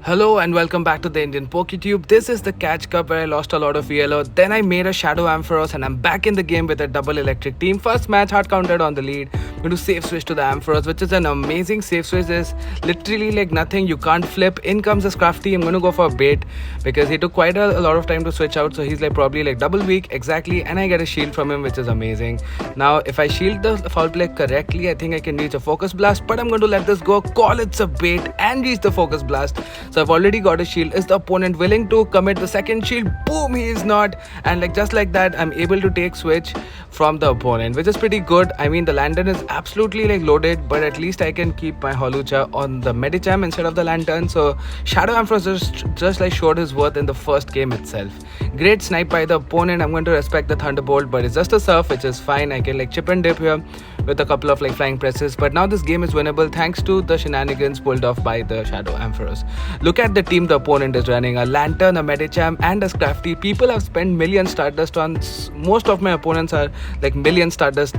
Hello and welcome back to the Indian PokeTube. This is the Catch Cup where I lost a lot of ELO. Then I made a Shadow Ampharos and I'm back in the game with a double electric team. First match, hard counted on the lead. I'm going to safe switch to the Ampharos, which is an amazing safe switch. There's literally like nothing. You can't flip. In comes the Scrafty. I'm going to go for a bait because he took quite a lot of time to switch out. So he's like probably like double weak exactly. And I get a shield from him, which is amazing. Now, if I shield the foul play correctly, I think I can reach a focus blast. But I'm going to let this go. Call it's a bait and reach the focus blast. So I've already got a shield. Is the opponent willing to commit the second shield? Boom, he is not. And like just like that, I'm able to take switch from the opponent, which is pretty good. I mean, the lantern is absolutely like loaded, but at least I can keep my Holucha on the Medicham instead of the lantern. So Shadow Ampharos just like showed his worth in the first game itself. Great snipe by the opponent. I'm going to respect the Thunderbolt, but it's just a surf, which is fine. I can like chip and dip here with a couple of like flying presses, but now this game is winnable thanks to the shenanigans pulled off by the Shadow Ampharos. Look at the team the opponent is running: a lantern, a Medicham, and a Scrafty. People have spent million Stardust on. Most of my opponents are like million Stardust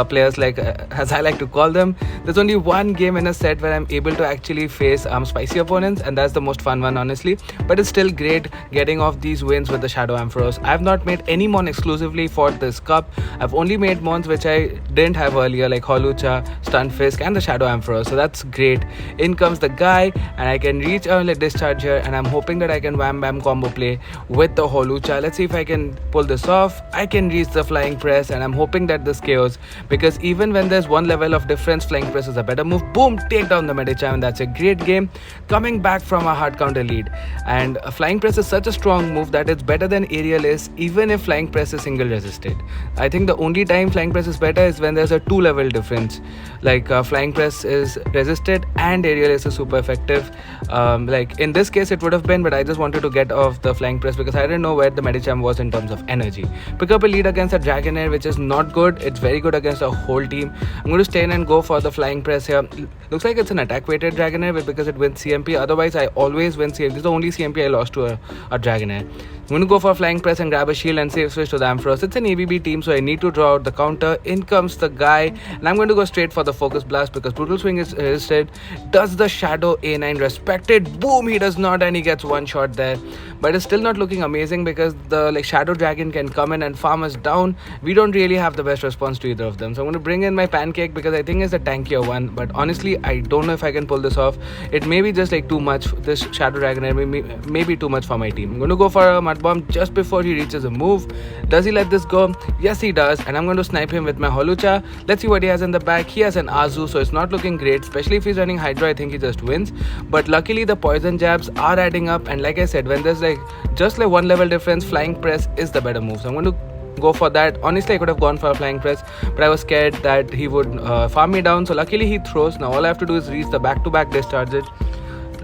players, like as I like to call them. There's only one game in a set where I'm able to actually face spicy opponents, and that's the most fun one, honestly. But it's still great getting off these wins with the Shadow Ampharos. I've not made any mon exclusively for this cup. I've only made mons which I didn't have earlier, like Holucha, Stunfisk, and the Shadow Ampharos. So that's great. In comes the guy, and I can reach a discharge here, and I'm hoping that I can wham bam combo play with the Holucha. Let's see if I can pull this off. I can reach the flying press, and I'm hoping that this KOs, because even when there's one level of difference, flying press is a better move. Boom, take down the Medicham, and that's a great game. Coming back from a hard counter lead, and flying press is such a strong move that it's better than aerial is, even if flying press is single resisted. I think the only time flying press is better is when there's a 2-level difference, like flying press is resisted and aerial is super effective. Like in this case it would have been, but I just wanted to get off the flying press because I didn't know where the Medicham was in terms of energy. Pick up a lead against a Dragonair, which is not good. It's very good against a whole team. I'm going to stay in and go for the flying press here. Looks like it's an attack weighted Dragonair, but because it wins CMP, otherwise I always win CMP. This is the only CMP I lost to a Dragonair. I'm going to go for a flying press and grab a shield and save switch to the Ampharos. It's an ABB team, so I need to draw out the counter. In comes the guy, and I'm going to go straight for the focus blast because brutal swing is resisted. Does the Shadow A9 respect it? Boom, he does not, and he gets one shot there. But it's still not looking amazing because the like Shadow Dragon can come in and farm us down. We don't really have the best response to either of them. So I'm going to bring in my Pancake because I think it's the tankier one. But honestly, I don't know if I can pull this off. It may be just like too much. This Shadow Dragon may be too much for my team. I'm going to go for a Mud Bomb just before he reaches a move. Does he let this go? Yes, he does. And I'm going to snipe him with my Holucha. Let's see what he has in the back. He has an Azu, so it's not looking great. Especially if he's running Hydro, I think he just wins. But luckily, the poison jabs are adding up. And like I said, when there's like just like one level difference, flying press is the better move. So I'm going to go for that. Honestly, I could have gone for a flying press, but I was scared that he would farm me down. So luckily he throws. Now all I have to do is reach the back-to-back discharges.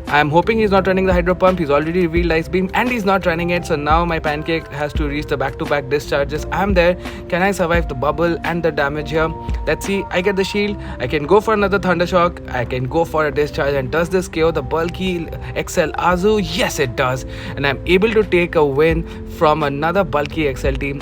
I'm hoping he's not running the Hydro Pump. He's already revealed Ice Beam and he's not running it. So now my Pancake has to reach the back-to-back discharges. I'm there. Can I survive the bubble and the damage here? Let's see. I get the shield. I can go for another Thunder Shock. I can go for a discharge. And does this KO the bulky XL Azu? Yes, it does. And I'm able to take a win from another bulky XL team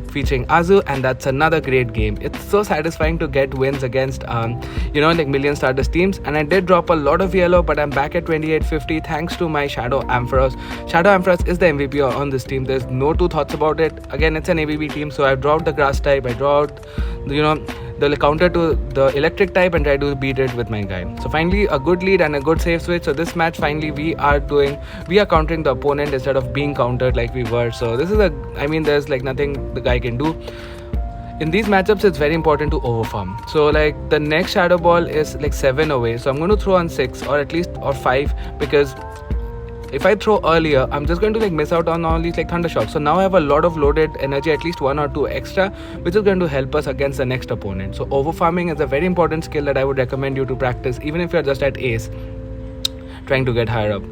featuring Azu. And that's another great game. It's so satisfying to get wins against, like million Stardust teams. And I did drop a lot of yellow, but I'm back at 2850 thanks to my Shadow Ampharos. Shadow Ampharos is the MVP on this team. There's no two thoughts about it. Again, it's an ABB team, so I've dropped the grass type. I dropped, the counter to the electric type and try to beat it with my guy. So finally a good lead and a good save switch. So this match finally we are countering the opponent instead of being countered like we were. So this is there's like nothing the guy can do. In these matchups, it's very important to overfarm. So like the next Shadow Ball is like 7 away. So I'm going to throw on 6 or 5 because if I throw earlier, I'm just going to like miss out on all these like Thunder Shocks. So now I have a lot of loaded energy, at least 1 or 2 extra, which is going to help us against the next opponent. So overfarming is a very important skill that I would recommend you to practice, even if you're just at ace, trying to get higher up.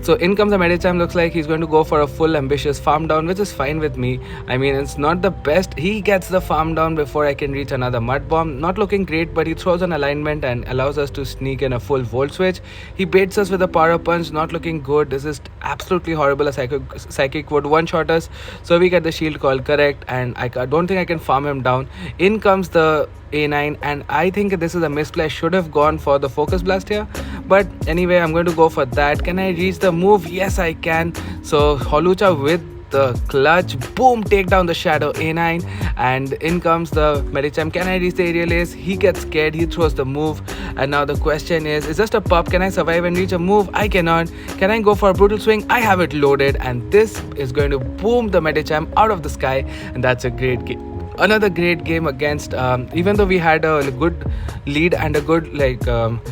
So in comes the Medicham. Looks like he's going to go for a full ambitious farm down, which is fine with me. I mean, it's not the best. He gets the farm down before I can reach another Mud Bomb. Not looking great, but he throws an alignment and allows us to sneak in a full Volt Switch. He baits us with a Power Punch. Not looking good. This is absolutely horrible. A Psychic would one-shot us. So we get the shield call correct, and I don't think I can farm him down. In comes the A9, and I think this is a misplay. I should have gone for the Focus Blast here, but anyway, I'm going to go for that. Can I reach the move? Yes, I can. So Holucha with the clutch, boom, take down the Shadow A9, and in comes the Medicham. Can I reach the aerial ace? He gets scared, he throws the move, and now the question is just a pup, can I survive and reach a move? I cannot. Can I go for a brutal swing? I have it loaded, and this is going to boom the Medicham out of the sky, and that's a great game. Another great game against, even though we had a good lead and a good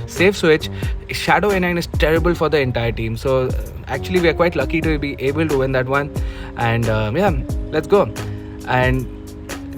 safe switch, Shadow A9 is terrible for the entire team. So actually we are quite lucky to be able to win that one, and yeah, let's go. And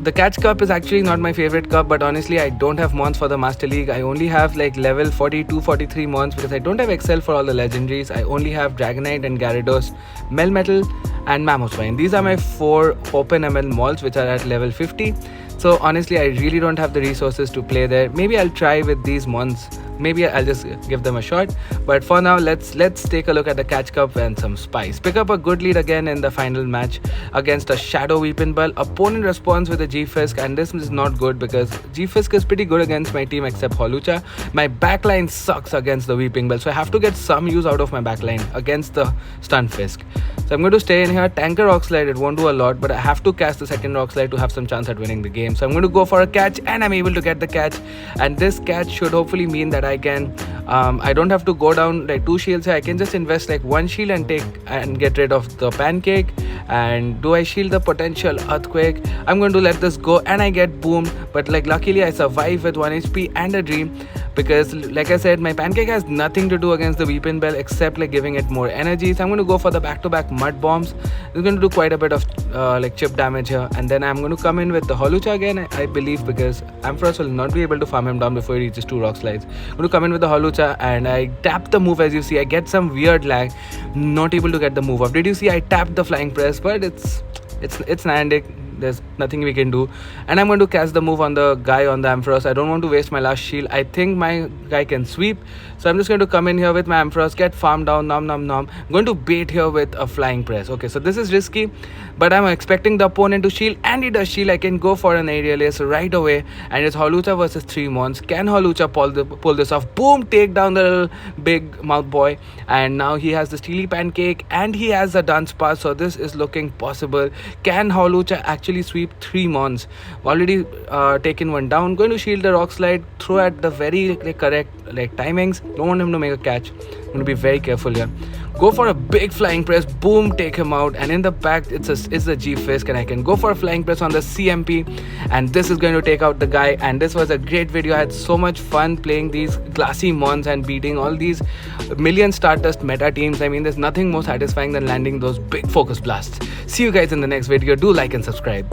the Catch Cup is actually not my favorite cup, but honestly I don't have mons for the Master League. I only have like level 42 43 mons because I don't have XL for all the legendaries. I only have Dragonite and Gyarados, Melmetal and Mamoswine. These are my 4 open ML malls which are at level 50. So honestly I really don't have the resources to play there. Maybe I'll try with these mons. Maybe I'll just give them a shot, but for now let's take a look at the Catch Cup and some spice. Pick up a good lead again in the final match against a Shadow Weeping Bell. Opponent responds with a G-Fisk, and this is not good because G-Fisk is pretty good against my team except Holucha. My backline sucks against the Weeping Bell, so I have to get some use out of my backline against the Stunfisk. So I'm going to stay in here, tank a Rock Slide. It won't do a lot, but I have to cast the second Rock Slide to have some chance at winning the game. So I'm going to go for a catch, and I'm able to get the catch, and this catch should hopefully mean that I can I don't have to go down like 2 shields here. I can just invest like 1 shield and get rid of the Pancake. And do I shield the potential Earthquake? I'm going to let this go, and I get boomed, but like luckily I survive with 1 HP and a dream, because like I said, my Pancake has nothing to do against the Weeping Bell except like giving it more energy. So I'm going to go for the back-to-back Mud Bombs. It's going to do quite a bit of like chip damage here, and then I'm going to come in with the Holucha again, I believe, because Ampharos will not be able to farm him down before he reaches 2 Rock Slides. I'm going to come in with the Holucha, and I tap the move. As you see, I get some weird lag, not able to get the move off. Did you see I tapped the Flying Press? But it's Niantic. There's nothing we can do, and I'm going to cast the move on the guy on the Ampharos. I don't want to waste my last shield. I think my guy can sweep, so I'm just going to come in here with my Ampharos, get farmed down, nom. I'm going to bait here with a Flying Press. Okay, so this is risky, but I'm expecting the opponent to shield, and he does shield. I can go for an aerial ace right away, and it's Holucha versus 3 mons. Can Holucha pull this off? Boom, take down the little big mouth boy, and now he has the Steely Pancake, and he has a Dance Pass, so this is looking possible. Can Holucha actually sweep 3 mons? Already taken 1 down. Going to shield the Rock Slide, throw at the very correct timings. Don't want him to make a catch. I'm going to be very careful here. Go for a big Flying Press, boom, take him out, and in the back it's the G-Fisk, and I can go for a Flying Press on the CMP, and this is going to take out the guy. And this was a great video. I had so much fun playing these glassy mons and beating all these million Stardust meta teams. I mean, there's nothing more satisfying than landing those big Focus Blasts. See you guys in the next video. Do like and subscribe.